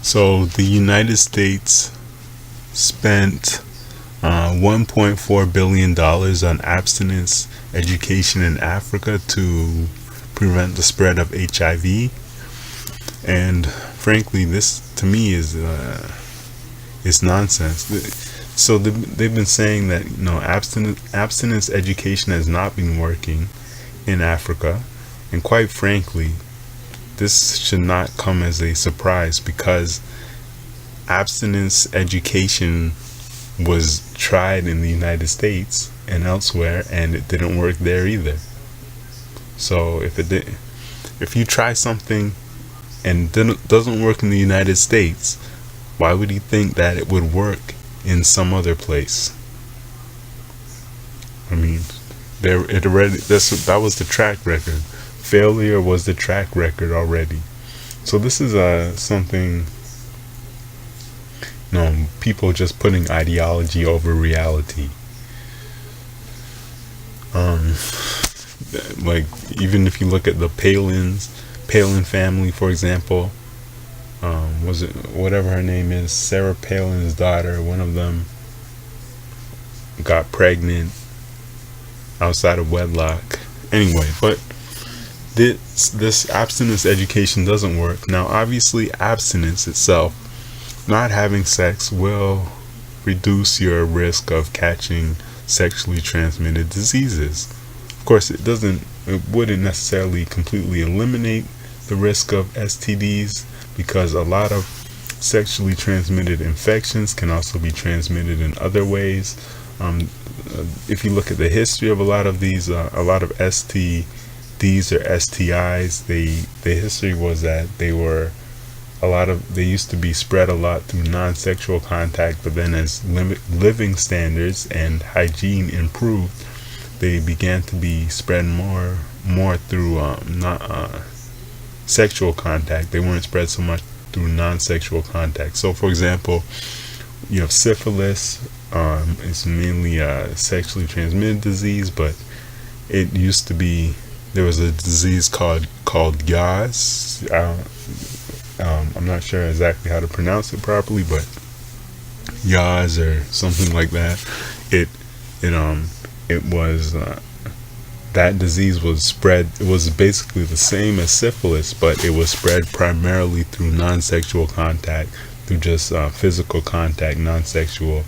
So the United States spent $1.4 billion on abstinence education in Africa to prevent the spread of HIV. And frankly, this to me is nonsense. So they've been saying that abstinence education has not been working in Africa, and quite frankly, this should not come as a surprise, because abstinence education was tried in the United States and elsewhere, and it didn't work there either. So if you try something and doesn't work in the United States, why would you think that it would work in some other place? I mean, that was the track record. Failure was the track record already. So this is something, people just putting ideology over reality. Like, even if you look at the Palin family, for example, was it whatever her name is, Sarah Palin's daughter, one of them got pregnant outside of wedlock. Anyway, but this abstinence education doesn't work. Now, obviously, abstinence itself, not having sex, will reduce your risk of catching sexually transmitted diseases. Of course, it wouldn't necessarily completely eliminate the risk of STDs, because a lot of sexually transmitted infections can also be transmitted in other ways. If you look at the history of a lot of these, a lot of STDs or STIs, the history was that they used to be spread a lot through non-sexual contact, but then as living standards and hygiene improved, they began to be spread more through sexual contact. They weren't spread so much through non-sexual contact. So, for example, you have syphilis. It's mainly a sexually transmitted disease, but it used to be, there was a disease called YAS. I'm not sure exactly how to pronounce it properly, but YAS or something like that. It was that disease was spread. It was basically the same as syphilis, but it was spread primarily through non-sexual contact, through just physical contact, non-sexual.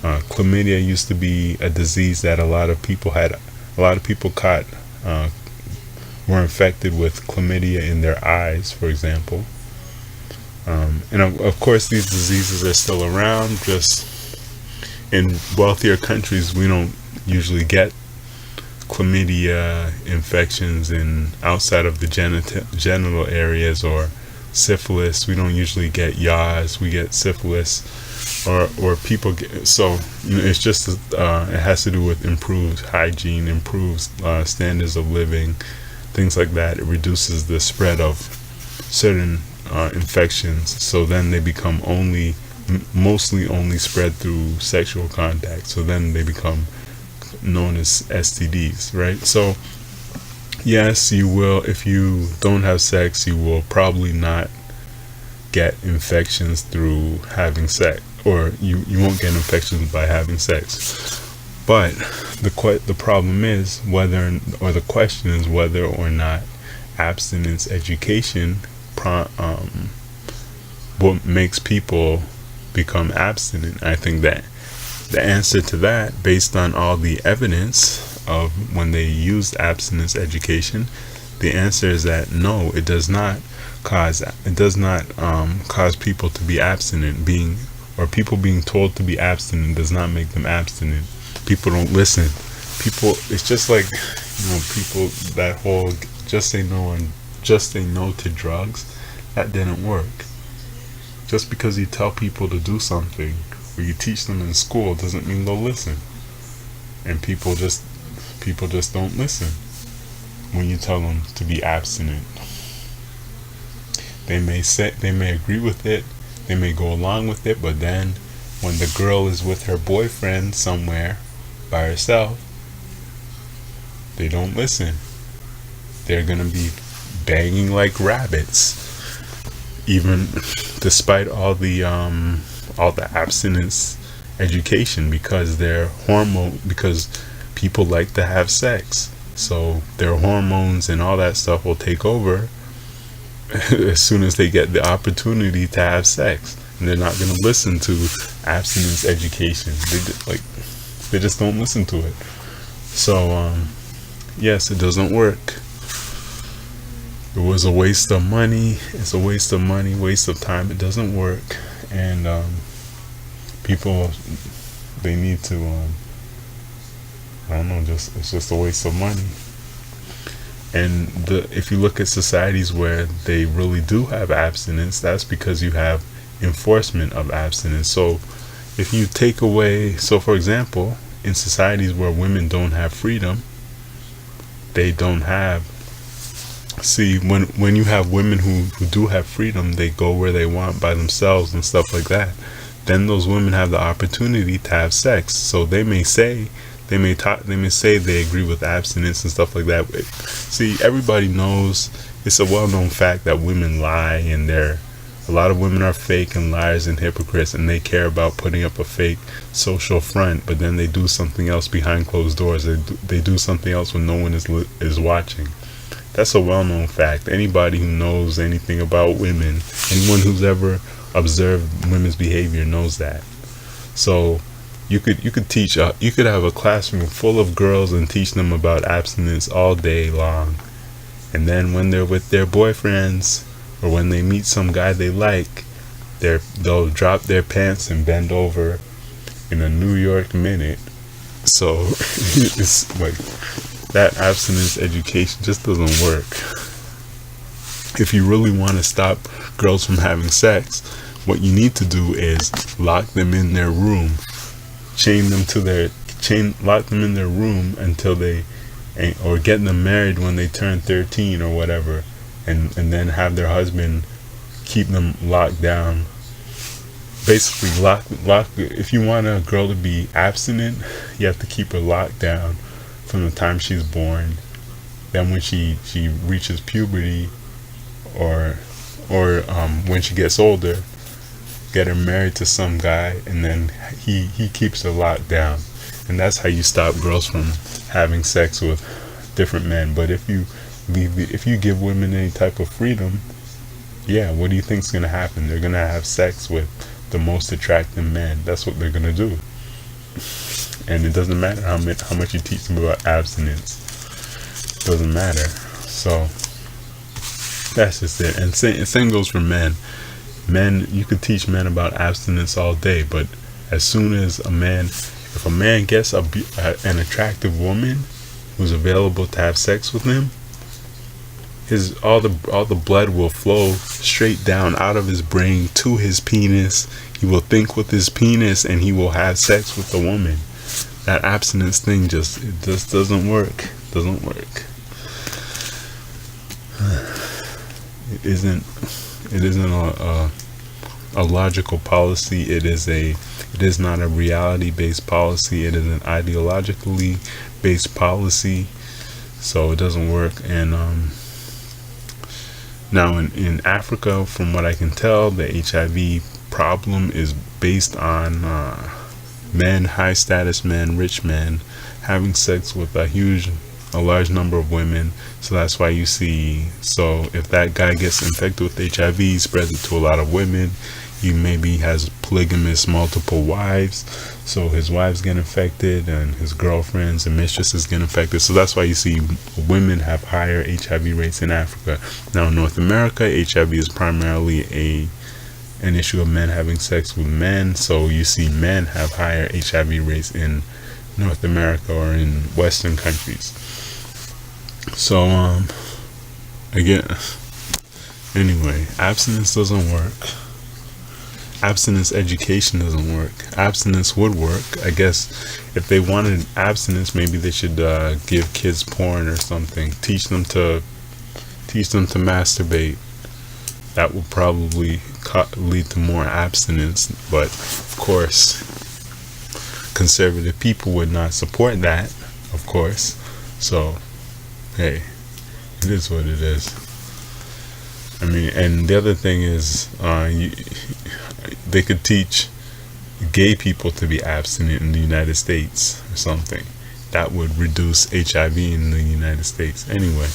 Chlamydia used to be a disease that a lot of people caught, were infected with chlamydia in their eyes, for example. And of course, these diseases are still around. Just in wealthier countries, we don't usually get chlamydia infections outside of the genital areas, or syphilis. We don't usually get YAS. We get syphilis, or people get. So it's just it has to do with improved hygiene, improved standards of living, things like that. It reduces the spread of certain infections. So then they become mostly only spread through sexual contact. So then they become known as STDs, right? So yes, you will, if you don't have sex, you will probably not get infections through having sex, or you won't get infections by having sex. But the problem is the question is whether or not abstinence education what makes people become abstinent. I think that the answer to that, based on all the evidence of when they used abstinence education, the answer is that no, it does not cause people to be abstinent. People being told to be abstinent does not make them abstinent. People don't listen. It's just like, people, that whole just say no to drugs, that didn't work. Just because you tell people to do something, or you teach them in school, doesn't mean they'll listen. And people just don't listen when you tell them to be abstinent. They may agree with it, they may go along with it, but then when the girl is with her boyfriend somewhere by herself, they don't listen. They're gonna be banging like rabbits. even despite all the abstinence education, because because people like to have sex, so their hormones and all that stuff will take over as soon as they get the opportunity to have sex, and they're not going to listen to abstinence education. They just don't listen to it. So yes, it doesn't work. It was a waste of money. It's a waste of money, waste of time. It doesn't work. And people, they need to I don't know, it's just a waste of money. And if you look at societies where they really do have abstinence, that's because you have enforcement of abstinence. So if you take away, so for example, in societies where women don't have freedom, they don't have, see, when you have women who do have freedom, they go where they want by themselves and stuff like that, then those women have the opportunity to have sex. So they may say they may say they agree with abstinence and stuff like that. But see, everybody knows, it's a well-known fact that women lie, and a lot of women are fake and liars and hypocrites, and they care about putting up a fake social front, but then they do something else behind closed doors. They do something else when no one is watching. That's a well-known fact. Anybody who knows anything about women, anyone who's ever observed women's behavior knows that. So you could have a classroom full of girls and teach them about abstinence all day long, and then when they're with their boyfriends or when they meet some guy they like, they'll drop their pants and bend over in a New York minute. So it's like that abstinence education just doesn't work. If you really want to stop girls from having sex, what you need to do is lock them in their room, lock them in their room until or get them married when they turn 13 or whatever, and then have their husband keep them locked down. Basically, if you want a girl to be abstinent, you have to keep her locked down from the time she's born. Then when she reaches puberty, or when she gets older, get her married to some guy, and then he keeps her locked down. And that's how you stop girls from having sex with different men. But if you give women any type of freedom, yeah, what do you think's gonna happen? They're gonna have sex with the most attractive men. That's what they're gonna do. And it doesn't matter how much you teach them about abstinence. It doesn't matter. So that's just it. And same goes for men. Men, you could teach men about abstinence all day, but as soon as if a man gets an attractive woman who's available to have sex with him, all the blood will flow straight down out of his brain to his penis. He will think with his penis, and he will have sex with the woman. That abstinence thing just doesn't work. Doesn't work. It isn't a logical policy. It is not a reality-based policy. It is an ideologically based policy. So it doesn't work. And now in Africa, from what I can tell, the HIV problem is based on men, high status men, rich men, having sex with a large number of women. So that's why you see, so if that guy gets infected with HIV, he spreads it to a lot of women. He maybe has polygamous, multiple wives, so his wives get infected, and his girlfriends and mistresses get infected. So that's why you see women have higher HIV rates in Africa. Now in North America, HIV is primarily an issue of men having sex with men. So you see men have higher HIV rates in North America or in Western countries. So anyway, abstinence doesn't work. Abstinence education doesn't work. Abstinence would work, I guess. If they wanted abstinence, maybe they should give kids porn or something. Teach them to masturbate. That would probably lead to more abstinence. But of course, conservative people would not support that, of course. So hey, it is what it is. I mean, and the other thing is, they could teach gay people to be abstinent in the United States or something. That would reduce HIV in the United States. Anyway.